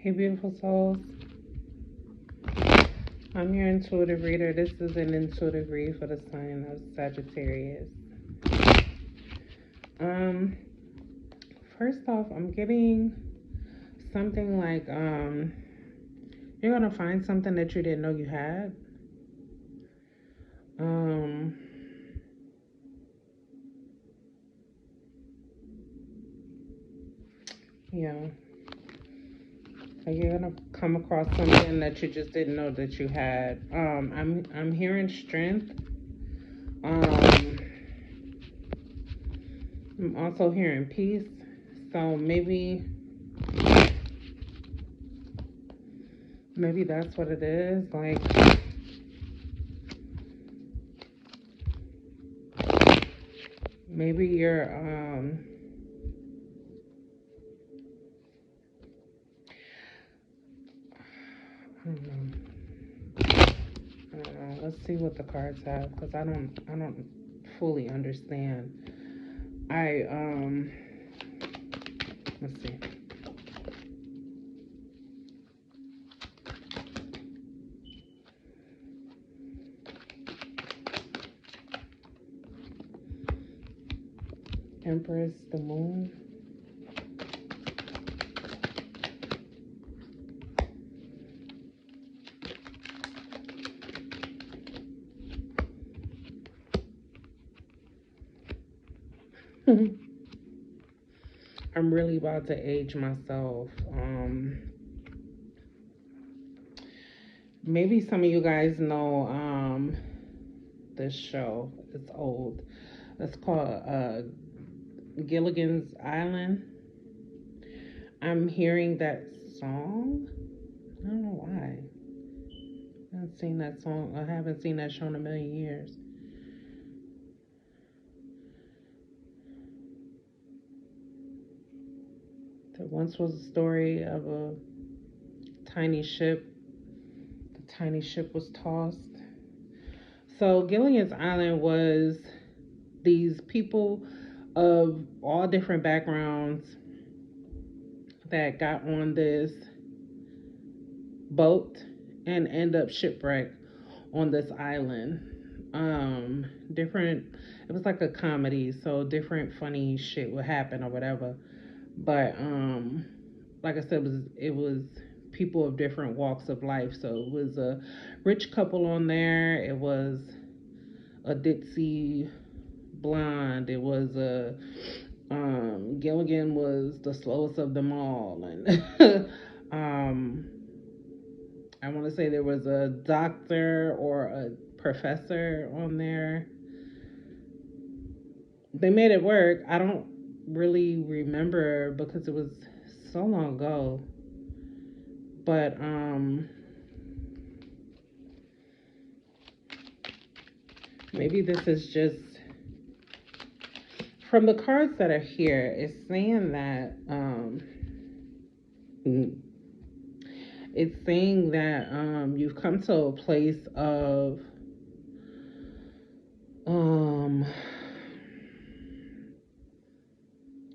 Hey, beautiful souls. I'm your intuitive reader. This is an intuitive read for the sign of Sagittarius. Um, First off, I'm getting something like you're gonna find something that you didn't know you had. Um, yeah, like you're gonna come across something that you just didn't know that you had. I'm hearing strength. Um, I'm also hearing peace. So maybe that's what it is. Like maybe you're I don't know. Let's see what the cards have because I don't fully understand. Let's see. Empress, the moon. I'm really about to age myself. Maybe some of you guys know this show. It's old. It's called Gilligan's Island. I'm hearing that song. I don't know why. I haven't seen that song. I haven't seen that show in a million years. There once was a story of a tiny ship. The tiny ship was tossed. So Gilligan's Island was these people of all different backgrounds that got on this boat and end up shipwrecked on this island. Different. It was like a comedy, so different funny shit would happen or whatever. But like I said, it was people of different walks of life. So it was a rich couple on there. It was a ditzy blonde. It was a Gilligan was the slowest of them all, and I want to say there was a doctor or a professor on there. They made it work. I don't really remember because it was so long ago. But maybe this is just from the cards that are here. It's saying that it's saying that you've come to a place of um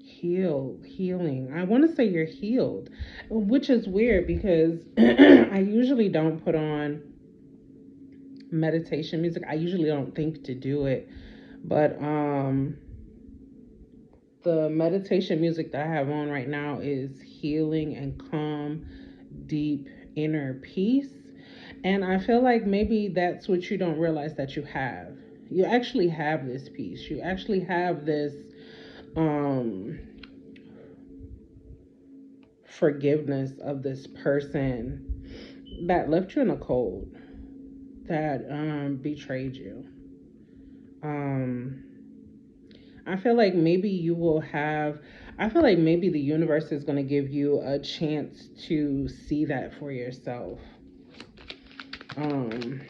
healing. I want to say you're healed, which is weird because I usually don't put on meditation music. I usually don't think to do it, but the meditation music that I have on right now is healing and calm, deep inner peace. And I feel like maybe that's what you don't realize that you have. You actually have this peace. You actually have this um forgiveness of this person that left you in a cold, that betrayed you. Um, I feel like maybe you will have. I feel like maybe the universe is going to give you a chance to see that for yourself. Um,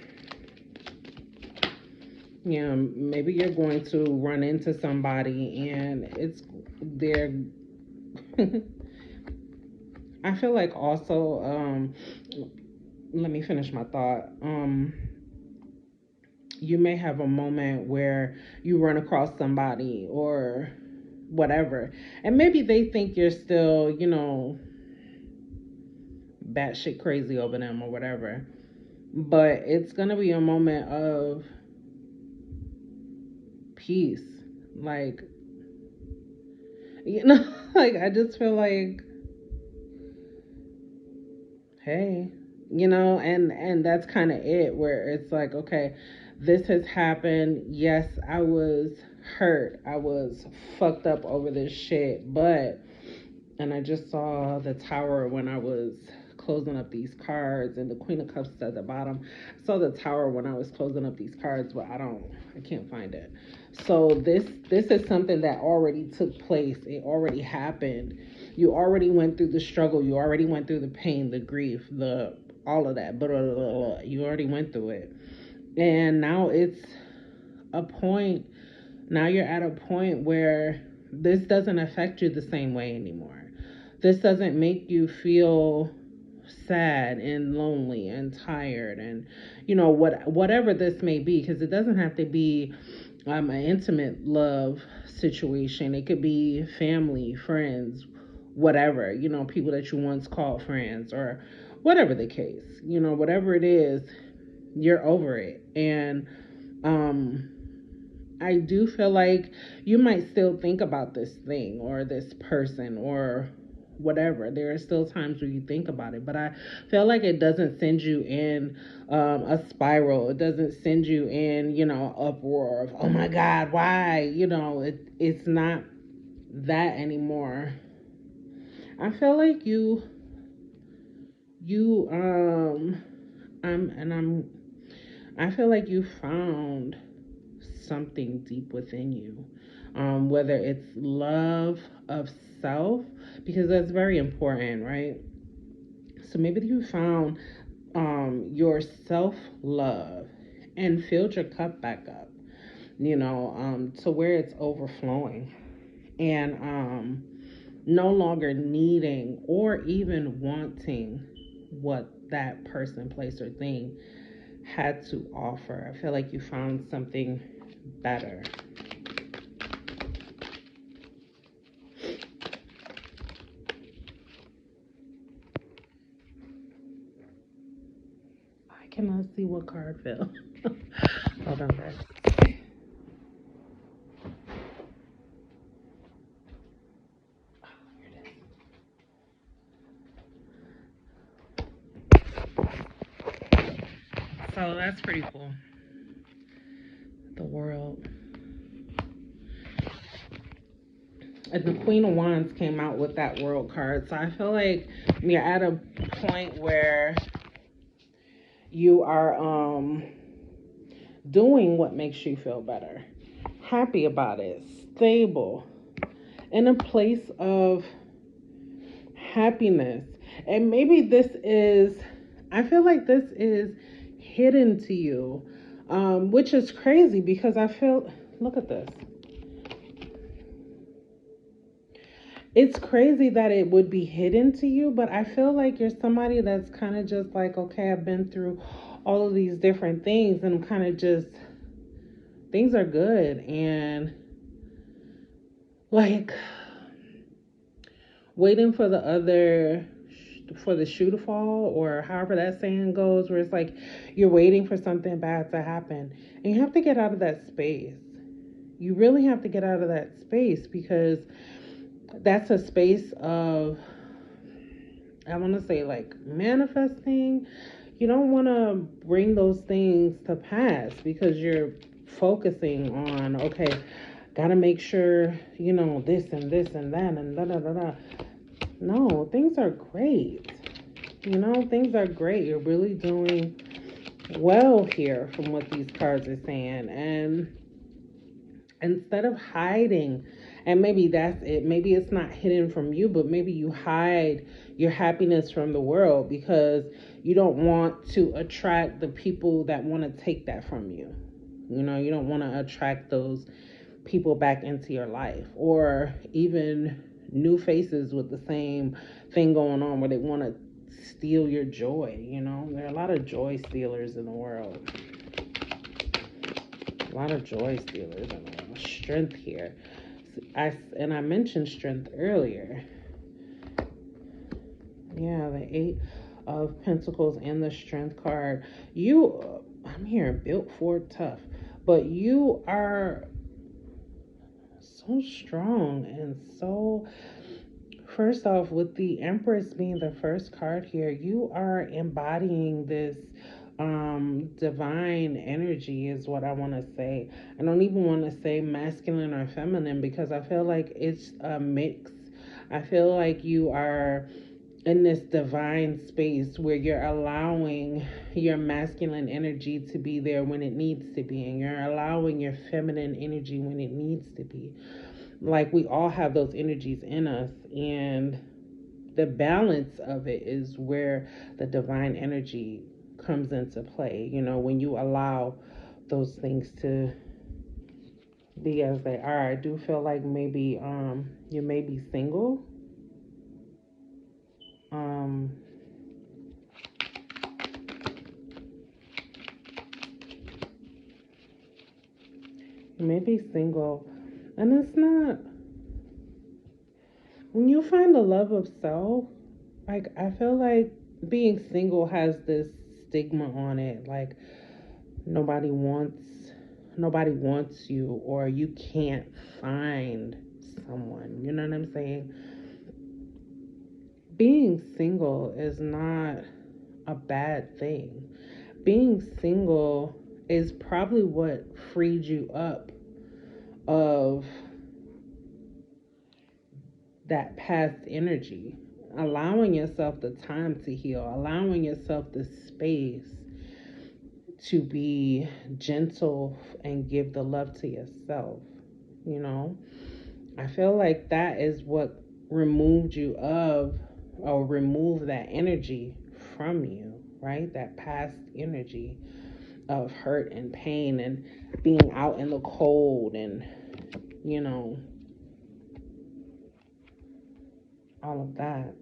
yeah, maybe you're going to run into somebody and it's they're. I feel like also. Let me finish my thought. You may have a moment where you run across somebody or whatever, and maybe they think you're still, batshit crazy over them or whatever. But it's gonna be a moment of peace. Like, you know, like I just feel like, hey, and that's kind of it, where it's like, okay, this has happened. Yes, I was hurt. I was fucked up over this shit, but and I just saw the tower when I was closing up these cards, and the Queen of Cups is at the bottom. I saw the tower when I was closing up these cards, but I can't find it. So this is something that already took place. It already happened. You already went through the struggle. You already went through the pain, the grief, the all of that. Blah, blah, blah, blah. You already went through it, and now it's a point. Now you're at a point where this doesn't affect you the same way anymore. This doesn't make you feel sad and lonely and tired, and whatever this may be, because it doesn't have to be an intimate love situation. It could be family, friends, whatever, people that you once called friends, or whatever the case, whatever it is, you're over it. And I do feel like you might still think about this thing or this person or whatever. There are still times where you think about it, but I feel like it doesn't send you in a spiral. It doesn't send you in, uproar of, oh my God, why? It's not that anymore. I feel like you I feel like you found something deep within you, whether it's love of self, because that's very important, right? So maybe you found your self love and filled your cup back up, to where it's overflowing, and no longer needing or even wanting what that person, place, or thing had to offer. I feel like you found something better. I cannot see what card fell. Hold on, guys. So that's pretty cool. The World. And the Queen of Wands came out with that World card. So I feel like you're at a point where you are doing what makes you feel better, happy about it, stable, in a place of happiness. And maybe I feel like this is hidden to you, which is crazy because look at this. It's crazy that it would be hidden to you, but I feel like you're somebody that's kind of just like, okay, I've been through all of these different things, and I'm kind of just, things are good, and like waiting for the shoe to fall, or however that saying goes, where it's like you're waiting for something bad to happen, and you have to get out of that space. You really have to get out of that space, because that's a space of, I want to say, like, manifesting. You don't want to bring those things to pass because you're focusing on, okay, gotta make sure, this and this and that and da da da da. No, things are great. Things are great. You're really doing well here from what these cards are saying. And instead of hiding, and maybe that's it, maybe it's not hidden from you, but maybe you hide your happiness from the world because you don't want to attract the people that want to take that from you. You don't want to attract those people back into your life, or even new faces with the same thing going on where they want to steal your joy. There are a lot of joy stealers in the world. A lot of joy stealers in the world. Strength here. I mentioned strength earlier. Yeah, the 8 of Pentacles and the Strength card. I'm here, built for tough, but you are so strong and so, first off, with the Empress being the first card here, you are embodying this divine energy is what I want to say. I don't even want to say masculine or feminine because I feel like it's a mix. I feel like you are in this divine space where you're allowing your masculine energy to be there when it needs to be, and you're allowing your feminine energy when it needs to be. Like, we all have those energies in us, and the balance of it is where the divine energy comes into play. You know, when you allow those things to be as they are. I do feel like maybe you may be single. um you may be single, and it's not, when you find the love of self, like, I feel like being single has this stigma on it, like nobody wants nobody wants you, or you can't find someone. You know what I'm saying? Being single is not a bad thing. Being single is probably what freed you up of that past energy, allowing yourself the time to heal, allowing yourself the space to be gentle and give the love to yourself. You know, I feel like that is what removed you of, or removed that energy from you, right? That past energy of hurt and pain and being out in the cold, and, you know, all of that.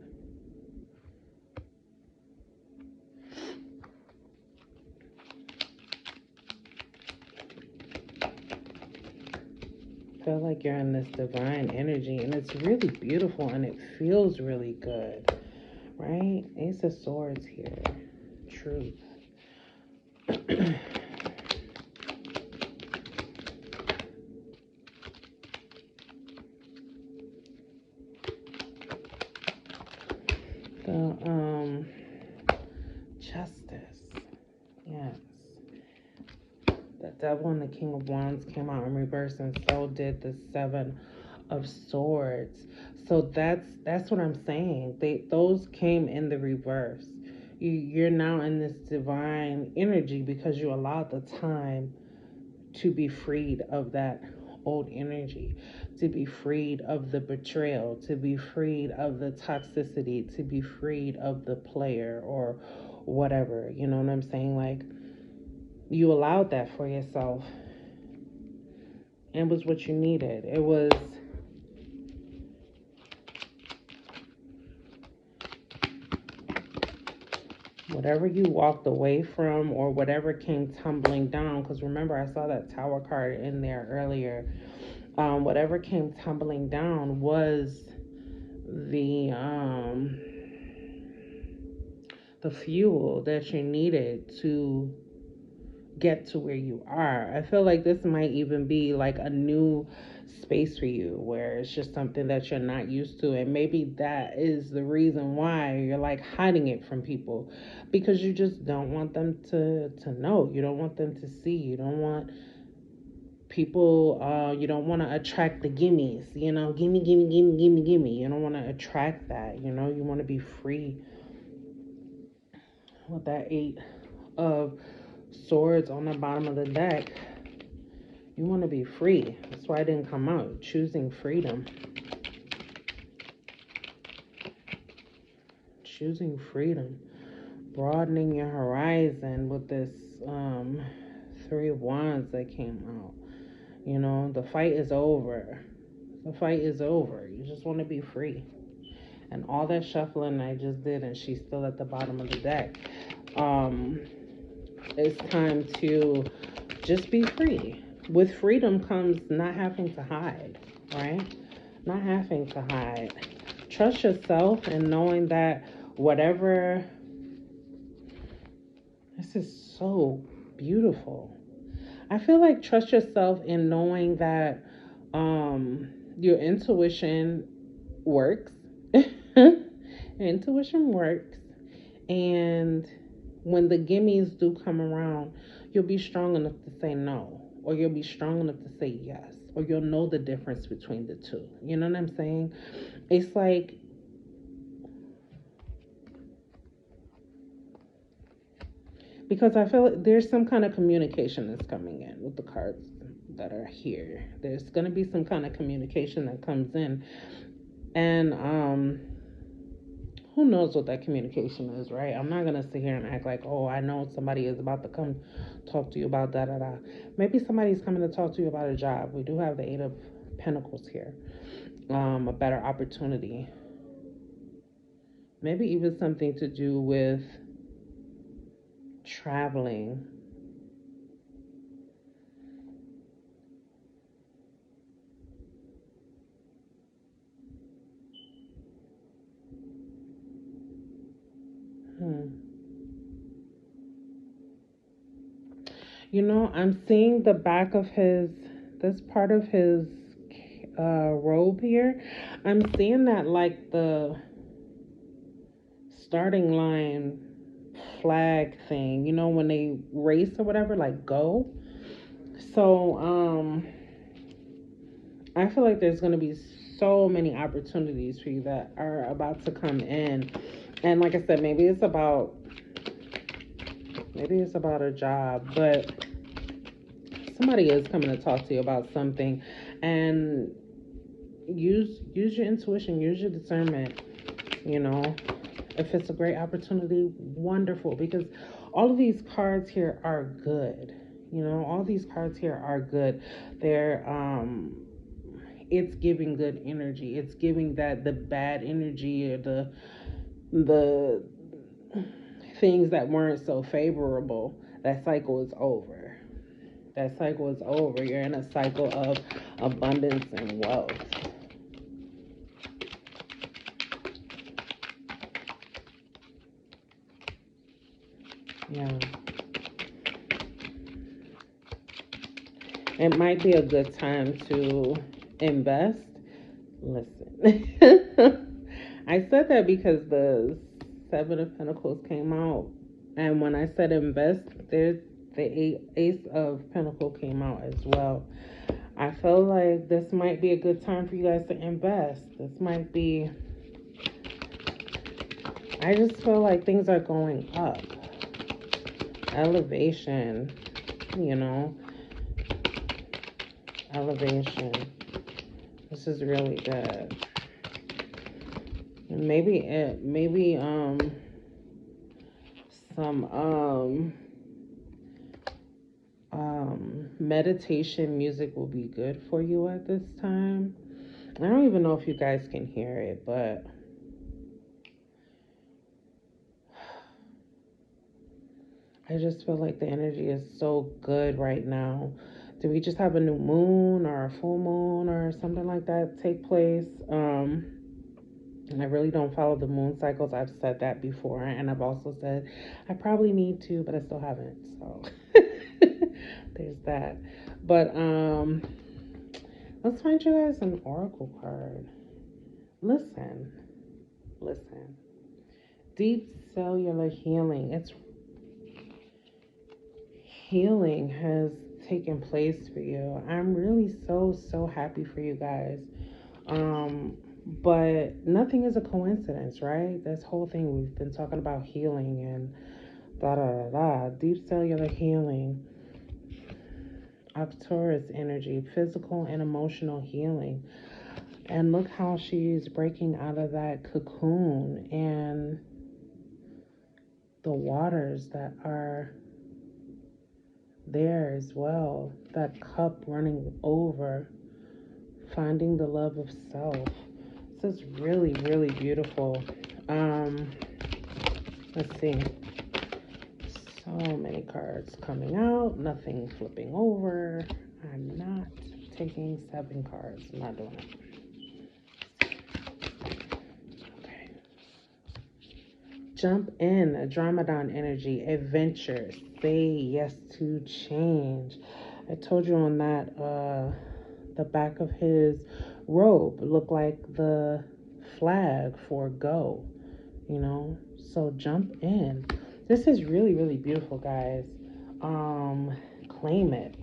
I feel like you're in this divine energy, and it's really beautiful, and it feels really good, right? Ace of Swords here. Truth. The Justice. Yes. The Devil and the King of Wands came out in reverse, and so did the Seven of Swords. So that's what I'm saying. Those came in the reverse. You're now in this divine energy because you allowed the time to be freed of that old energy, to be freed of the betrayal, to be freed of the toxicity, to be freed of the player or whatever. You know what I'm saying? Like, you allowed that for yourself. It was what you needed. It was whatever you walked away from, or whatever came tumbling down. Because remember, I saw that Tower card in there earlier. Whatever came tumbling down was the fuel that you needed to get to where you are. I feel like this might even be like a new space for you, where it's just something that you're not used to, and maybe that is the reason why you're like hiding it from people, because you just don't want them to know. You don't want them to see. You don't want people, you don't want to attract the gimmies, you know, gimme, gimme, gimme, gimme, gimme. You don't want to attract that. You know, you want to be free. With that Eight of Swords on the bottom of the deck, you want to be free. That's why it didn't come out. Choosing freedom. Choosing freedom. Broadening your horizon with this Three of Wands that came out. You know, the fight is over. The fight is over. You just want to be free. And all that shuffling I just did, and she's still at the bottom of the deck. It's time to just be free. With freedom comes not having to hide, right? Not having to hide. Trust yourself, and knowing that whatever This is so beautiful. I feel like trust yourself in knowing that your intuition works. Your intuition works. And when the gimmies do come around, you'll be strong enough to say no, or you'll be strong enough to say yes, or you'll know the difference between the two. You know what I'm saying? It's like, because I feel like there's some kind of communication that's coming in with the cards that are here. There's going to be some kind of communication that comes in. And who knows what that communication is, right? I'm not gonna sit here and act like, oh, I know somebody is about to come talk to you about da da da. Maybe somebody's coming to talk to you about a job. We do have the Eight of Pentacles here. A better opportunity. Maybe even something to do with traveling. Hmm. You know, I'm seeing the back of this part of his robe here. I'm seeing that like the starting line flag thing, you know, when they race or whatever, like go. So, I feel like there's going to be so many opportunities for you that are about to come in. And like I said, maybe it's about a job, but somebody is coming to talk to you about something. And use your intuition, use your discernment, you know. If it's a great opportunity, wonderful, because all of these cards here are good. You know, all these cards here are good. They're it's giving good energy. It's giving that the bad energy, or the things that weren't so favorable, that cycle is over. That cycle is over. You're in a cycle of abundance and wealth. Yeah. It might be a good time to invest. Listen, I said that because the Seven of Pentacles came out, and when I said invest, there's the Ace of Pentacle came out as well. I feel like this might be a good time for you guys to invest. This might be. I just feel like things are going up. Elevation, you know, elevation. This is really good. Maybe some meditation music will be good for you at this time. I don't even know if you guys can hear it, but I just feel like the energy is so good right now. Did we just have a new moon or a full moon or something like that take place? And I really don't follow the moon cycles. I've said that before, and I've also said I probably need to, but I still haven't. So there's that. But let's find you guys an oracle card. Listen, listen. Deep cellular healing. It's healing has taken place for you. I'm really so happy for you guys. But nothing is a coincidence, right? This whole thing we've been talking about healing and da da da da. Deep cellular healing. Taurus energy, physical and emotional healing. And look how she's breaking out of that cocoon, and the waters that are there as well. That cup running over, finding the love of self. This is really beautiful. Let's see. So many cards coming out, nothing flipping over. I'm not taking 7 cards. I'm not doing it. Okay. Jump in, Dramadan energy, adventure, say yes to change. I told you on that, the back of his robe looked like the flag for go, you know? So jump in. This is really, really beautiful, guys. Claim it.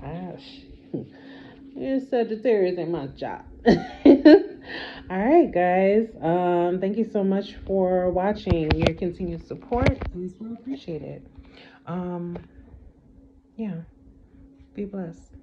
It's Sagittarius ain't my job. All right, guys. Thank you so much for watching. Your continued support is well appreciated. Yeah. Be blessed.